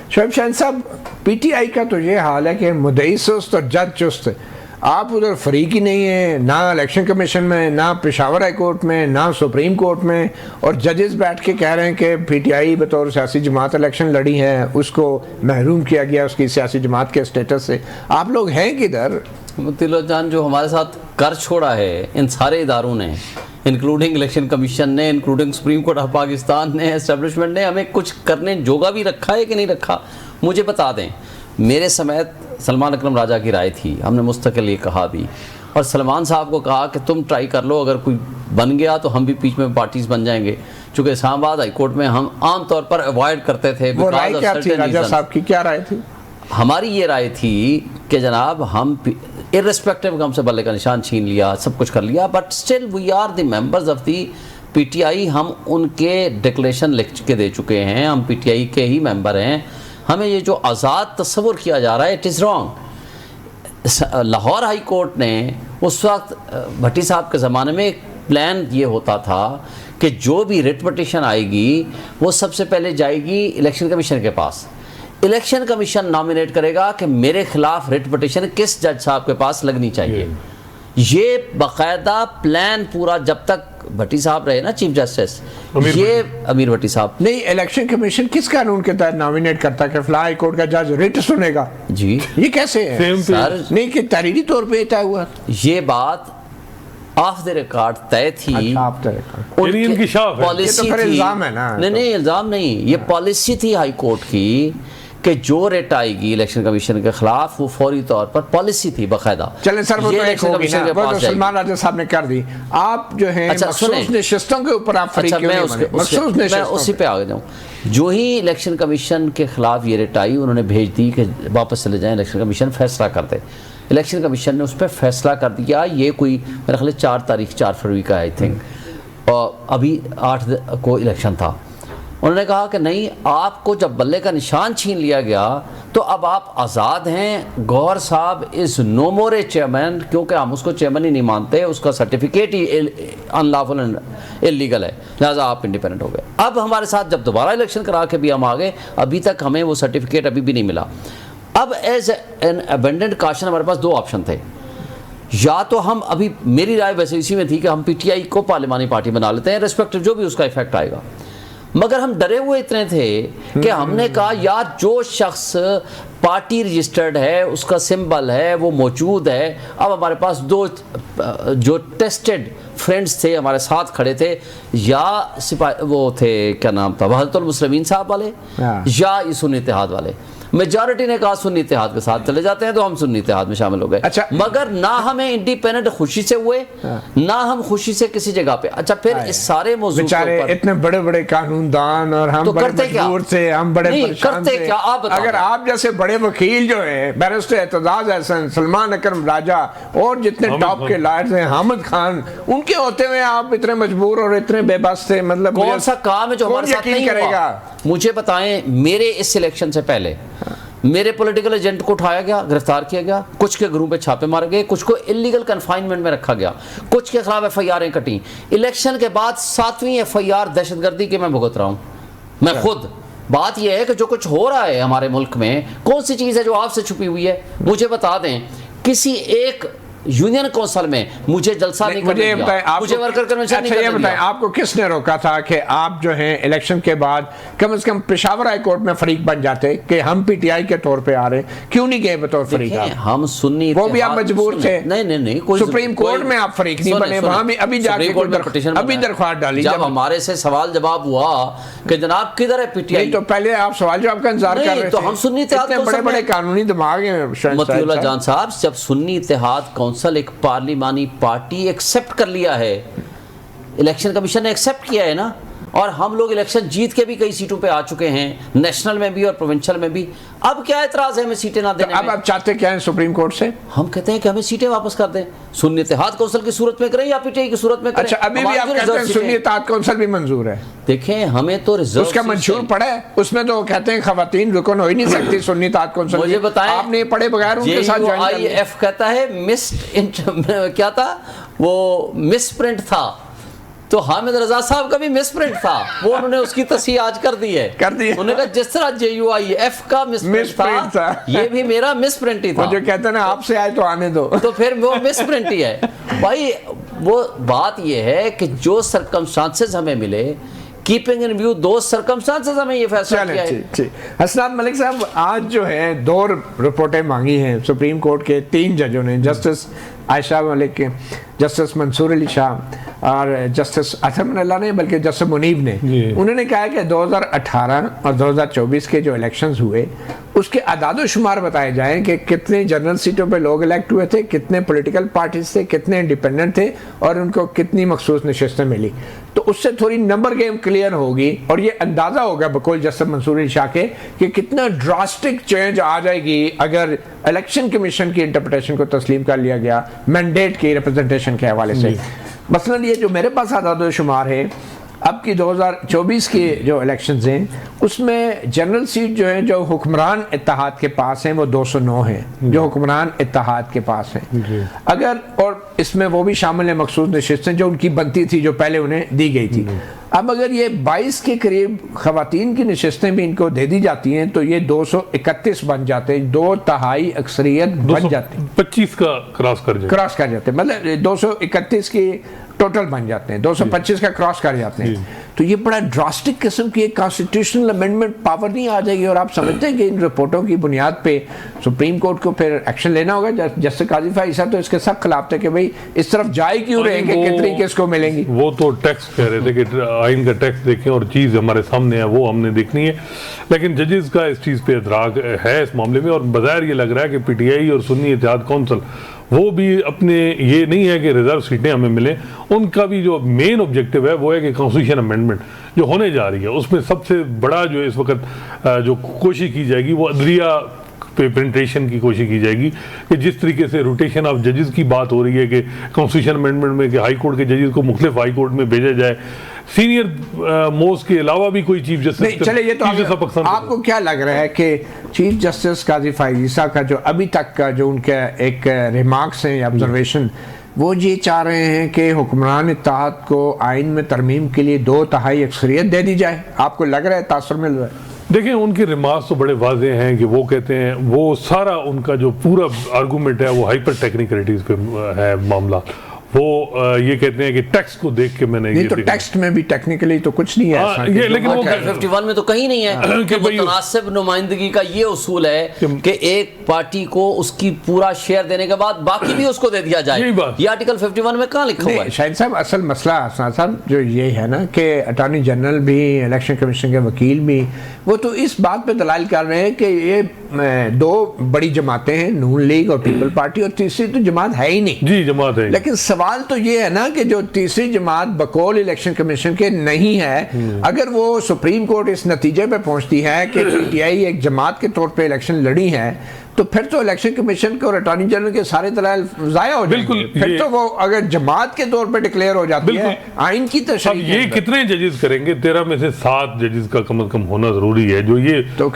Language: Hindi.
शोएब शाहीन साहब, पीटीआई का तो ये हाल है कि मुद्दई सुस्त और जज चुस्त। आप उधर फरीक ही नहीं है, ना इलेक्शन कमीशन में, ना पेशावर हाई कोर्ट में, ना सुप्रीम कोर्ट में, और जजेस बैठ के कह रहे हैं कि पीटीआई बतौर सियासी जमात इलेक्शन लड़ी है, उसको महरूम किया गया उसकी सियासी जमात के स्टेटस से। आप लोग हैं किधर? तिलोत जान, जो हमारे साथ कर छोड़ा है इन सारे इदारों ने, इंक्लूडिंग इलेक्शन कमीशन ने, including supreme court of Pakistan ने, एस्टेब्लिशमेंट ने, हमें कुछ करने जोगा भी रखा है कि नहीं रखा, मुझे बता दें। मेरे समेत सलमान अकरम राजा की राय थी, हमने मुस्तकिल ये कहा भी, और सलमान साहब को कहा कि तुम ट्राई कर लो, अगर कोई बन गया तो हम भी बीच में पार्टीज बन जाएंगे। चूँकि इस्लामाबाद हाई कोर्ट में हम आम तौर पर अवॉइड करते थे। वो राय क्या थी राजा साहब की, क्या राय थी? हमारी ये राय थी कि जनाब हम इर्रेस्पेक्टिव हमसे बल्ले का निशान छीन लिया, सब कुछ कर लिया, but still we are the members of the PTI. हम उनके डिक्लेरेशन लिख के दे चुके हैं, हम पीटीआई के ही मेंबर हैं। हमें ये जो आज़ाद तस्वुर किया जा रहा है, it is wrong. Lahore high court ने उस वक्त भट्टी साहब के ज़माने में एक प्लान ये होता था कि जो भी रिट पिटीशन आएगी वो सबसे पहले जाएगी इलेक्शन कमीशन के पास। इलेक्शन कमीशन नॉमिनेट करेगा कि मेरे खिलाफ रिट पिटीशन किस जज साहब के पास लगनी चाहिए। ये बाकायदा प्लान पूरा, जब तक भट्टी साहब रहे ना चीफ जस्टिस, ये अमीर भट्टी साहब। नहीं, इलेक्शन कमीशन किस कानून के तहत नॉमिनेट करता है कि फला हाई कोर्ट का जज रिट सुनेगा? जी, ये कैसे है सर? नहीं कि तहरीरी तौर पे तय हुआ, ये बात ऑफ द रिकॉर्ड तय थी। इनकी पॉलिसी थी। इल्जाम है ना? नहीं, इल्जाम नहीं, ये पॉलिसी थी हाई कोर्ट की कि जो रेट आएगी इलेक्शन कमीशन के खिलाफ वो फौरी तौर पर पॉलिसी थी बाकायदा। चलें सर, वो तो एक होगी ना, वो तो सलमान राजा साहब ने कर दी। आप जो है मखसूस नशिस्तों के ऊपर आप फरीक क्यों नहीं बने? मैं उसी पे आ जाऊँ। जो ही इलेक्शन कमीशन के खिलाफ ये रेट आई, उन्होंने भेज दी कि वापस चले जाएं, इलेक्शन कमीशन फैसला कर दे। इलेक्शन कमीशन ने उस पर फैसला कर दिया। ये कोई मेरे ख्याल 4 फरवरी का आई थिंक, और अभी 8 को इलेक्शन था। उन्होंने कहा कि नहीं, आपको जब बल्ले का निशान छीन लिया गया तो अब आप आज़ाद हैं। गौहर साहब is no more a chairman, क्योंकि हम उसको चेयरमैन ही नहीं मानते, उसका सर्टिफिकेट ही अनलॉफुल एंड इलीगल है, लिहाजा आप इंडिपेंडेंट हो गए। अब हमारे साथ जब दोबारा इलेक्शन करा के भी हम आ गए, अभी तक हमें वो सर्टिफिकेट अभी भी नहीं मिला। अब एज एन अबेंडेंट काशन हमारे पास 2 ऑप्शन थे। या तो हम, अभी मेरी राय वैसे इसी में थी कि हम पीटीआई को पार्लिमानी पार्टी बना लेते हैं, रिस्पेक्टिव जो भी उसका इफेक्ट आएगा। मगर हम डरे हुए इतने थे कि हमने कहा यार जो शख्स पार्टी रजिस्टर्ड है, उसका सिंबल है, वो मौजूद है। अब हमारे पास 2 जो टेस्टेड फ्रेंड्स थे हमारे साथ खड़े थे, या वो थे क्या नाम था, वहदतुल मुस्लिमीन साहब वाले, या सुन्नी इत्तेहाद वाले। मेजॉरिटी ने कहा सुन्नी इत्तेहाद के साथ चले जाते हैं, तो हम सुन्नी इत्तेहाद में शामिल हो गए। अच्छा, मगर ना हमें इंडिपेंडेंट खुशी से हुए, ना हम खुशी से किसी जगह पे। अच्छा, फिर इस सारे मौजूद बेचारे इतने बड़े बड़े कानूनदान और हम तो बड़े करते क्या? से हम बड़े परेशान करते क्या? आप अगर आप जैसे बड़े वकील जो है, बैरिस्टर एतजाज हसन, सलमान अकरम राजा और जितने टॉप के लॉयर्स हैं, हामिद खान, उनके होते हुए आप इतने मजबूर और इतने बेबस थे, मतलब कौन सा काम है जो हमारे साथ नहीं करेगा? मुझे बताएं, मेरे इस इलेक्शन से पहले मेरे पॉलिटिकल एजेंट को उठाया गया, गिरफ्तार किया गया, कुछ के घरों पे छापे मारे गए, कुछ को इलीगल कन्फाइनमेंट में रखा गया, कुछ के खिलाफ एफआईआर कटी। इलेक्शन के बाद 7वीं एफआईआर दहशतगर्दी की मैं भुगत रहा हूं, मैं खुद। बात यह है कि जो कुछ हो रहा है हमारे मुल्क में, कौन सी चीज़ है जो आपसे छुपी हुई है? मुझे बता दें, किसी एक यूनियन काउंसिल में मुझे जलसा नहीं करने दिया, मुझे वर्कर कन्वेंशन नहीं करने दिया। आपको किसने रोका था कि आप जो हैं इलेक्शन के बाद कम से कम पेशावर हाई कोर्ट में फरीक बन जाते कि हम पीटीआई के तौर पे आ रहे? क्यों नहीं गए बतौर फरीक? हम सुन्नी, वो भी आप मजबूर थे। नहीं, सुप्रीम कोर्ट में आप फरीक नहीं बने, वहां भी अभी जाके अभी दरख्वास्त डाली। जब हमारे से सवाल जवाब हुआ कि जनाब किधर है पीटीआई, तो पहले आप सवाल जवाब का इंतजार कर रहे थे। तो हम सुन्नी इत्तेहाद, बड़े बड़े कानूनी दिमाग हैं मतीउल्लाह जान साहब, जब सुन्नी इत्तेहाद काउंसिल एक पार्लिमानी पार्टी एक्सेप्ट कर लिया है, इलेक्शन कमीशन ने एक्सेप्ट किया है ना, और हम लोग इलेक्शन जीत के भी कई सीटों पे आ चुके हैं, नेशनल में भी और प्रोविंशियल में भी। अब क्या एतराज है हमें सीटें ना देने में? अब आप चाहते क्या हैं सुप्रीम कोर्ट से? हम कहते हैं कि हमें सीटें वापस कर दें, सुन्नी इत्तेहाद काउंसिल की सूरत में करें या पीटीआई की सूरत में करें। अच्छा, अभी भी आप कहते हैं सुन्नी इत्तेहाद काउंसिल भी मंजूर है? देखें, हमें तो रिजर्व उसका मंशूर पड़ा है, उसमें तो कहते हैं खवातीन रुकन हो ही नहीं सकती सुन्नी इत्तेहाद काउंसिल। मुझे बताएं, आपने पढ़े बगैर उनके साथ ज्वाइन कर लिया? IF कहता है क्या था वो, मिसप्रिंट था, तो हामिद रजा साहब का भी मिसप्रिंट था, वो उन्होंने उसकी तस्हीह आज कर दी है। उन्होंने कहा जिस तरह JUIF का मिसप्रिंट था, ये भी मेरा मिसप्रिंट ही था। जो कहते हैं ना आपसे आए तो आने दो, तो फिर वो मिसप्रिंट ही है भाई। वो बात ये है कि जो सर्कमस्टांसेस हमें मिले, कीपिंग इन व्यू दो सर्कमस्टांसेस, हमें ये फैसला किया है। हसनात मलिक साहब, आज जो है 2 रिपोर्टें मांगी हैं सुप्रीम कोर्ट के 3 जजों ने, जस्टिस आयशा मलिक, जस्टिस मंसूर अली शाह और जस्टिस अथर अल्लाह ने, बल्कि जस्टिस मुनीब ने। उन्होंने कहा है कि 2018 और 2024 के जो इलेक्शंस हुए उसके आदाद शुमार बताए जाएं कि कितने जनरल सीटों पे लोग इलेक्ट हुए थे, कितने पॉलिटिकल पार्टीज थे, कितने इंडिपेंडेंट थे और उनको कितनी मखसूस नशिस्तें मिली। तो उससे थोड़ी नंबर गेम क्लियर होगी और ये अंदाज़ा होगा बकौल जस्टिस मंसूर अली शाह के कि कितना ड्रास्टिक चेंज आ जाएगी अगर इलेक्शन कमीशन की इंटरप्रिटेशन को तस्लीम कर लिया गया मैंडेट की रिप्रेजेंटेशन के हवाले से। मसलन ये जो मेरे पास आदाद शुमार है अब की 2024 के जो इलेक्शंस हैं उसमें जनरल सीट जो है जो हुक्मरान इत्तेहाद के पास हैं वो 209 हैं जो हुक्मरान इत्तेहाद के पास हैं। अगर और इसमें वो भी शामिल है मखसूस नशिस्तें जो उनकी बनती थी जो पहले उन्हें दी गई थी। अब अगर ये 22 के करीब खवातीन की नशिस्तें भी इनको दे दी जाती हैं तो ये 231 बन जाते हैं, 2/3 अक्सरियत बन जाती है, 25 का क्रॉस कर जाते हैं, मतलब 231 की टोटल बन जाते हैं, 225 का क्रॉस कर जाते हैं। तो ये बड़ा ड्रास्टिक किस्म की एक कॉन्स्टिट्यूशनल अमेंडमेंट पावर नहीं आ जाएगी। और आप समझते हैं कि इन रिपोर्टों की बुनियाद पे सुप्रीम कोर्ट को फिर एक्शन लेना होगा। जस्टिस काजी फाइसा तो इसके सब खिलाफ थे कि भाई इस तरफ जाए क्यों रहे कि कितनी किसको मिलेंगी। वो तो टैक्स कह रहे थे कि आइन का टैक्स देखें और चीज़ हमारे सामने है वो हमने देखनी है, लेकिन जजेस का इस चीज़ पे इतराक है इस मामले में। और बज़ाहिर ये लग रहा है कि PTI और सुन्नी इत्तेहाद कौंसिल वो भी अपने, ये नहीं है कि रिजर्व सीटें हमें मिलें, उनका भी जो मेन ऑब्जेक्टिव है वो है कि कॉन्स्टिट्यूशन अमेंडमेंट जो होने जा रही है उसमें सबसे बड़ा जो इस वक्त जो कोशिश की जाएगी वो अदलिया पे पेनिट्रेशन की कोशिश की जाएगी कि जिस तरीके से रोटेशन ऑफ जजेस की बात हो रही है कि कॉन्स्टिट्यूशन अमेंडमेंट में कि हाई कोर्ट के जजेस को मुख्तलिफ हाई कोर्ट में भेजा जाए, सीनियर मोस्ट के अलावा भी कोई चीफ जस्टिस। चले ये तो आपको क्या लग रहा है कि चीफ जस्टिस काजी फाइसा का जो अभी तक का जो उनका एक रिमार्क्स हैं या ऑब्जर्वेशन, वो ये चाह रहे हैं कि हुक्मरान इत्तेहाद को आइन में तरमीम के लिए 2/3 अक्सरियत दे दी जाए? आपको लग रहा है, तासुर मिल रहा है? देखिए उनके रिमार्क्स तो बड़े वाजे हैं कि वो कहते हैं वो सारा उनका जो पूरा आर्गूमेंट है वो हाइपर टेक्निकलिटीज पे है मामला। वो ये कहते हैं कि टेक्स्ट को देख के मैंने नहीं, तो टेक्स्ट में भी टेक्निकली तो कुछ नहीं है ये, लेकिन वो 51 में तो कहीं नहीं है कि मुतनासिब नुमाइंदगी का ये उसूल है कि एक पार्टी को उसकी पूरा शेयर देने के बाद बाकी भी उसको दे दिया जाए। ये आर्टिकल 51 में कहाँ लिखा हुआ है? शाहिद साहब, असल मसला हसनात साहब जो ये है ना कि अटॉर्नी जनरल भी, इलेक्शन कमीशन के वकील भी, वो तो इस बात पे दलाल कर रहे हैं कि ये 2 बड़ी जमातें हैं, नून लीग और पीपल पार्टी, और तीसरी तो जमात है ही नहीं। जी जमात है। लेकिन सवाल तो ये है ना कि जो तीसरी जमात बकौल इलेक्शन कमीशन के नहीं है, अगर वो सुप्रीम कोर्ट इस नतीजे पे पहुंचती है कि PTI एक जमात के तौर पे इलेक्शन लड़ी है, तो फिर तो इलेक्शन कमीशन के और अटॉर्नी जनरल के सारे दलाल जाया हो जाएंगे। फिर तो वो अगर जमात के तौर पे डिक्लेयर हो जाती है आइन की तशरीह। ये कितने जजेस करेंगे? 13 में से 7 जजेस का कम से कम होना जरूरी है जो ये तो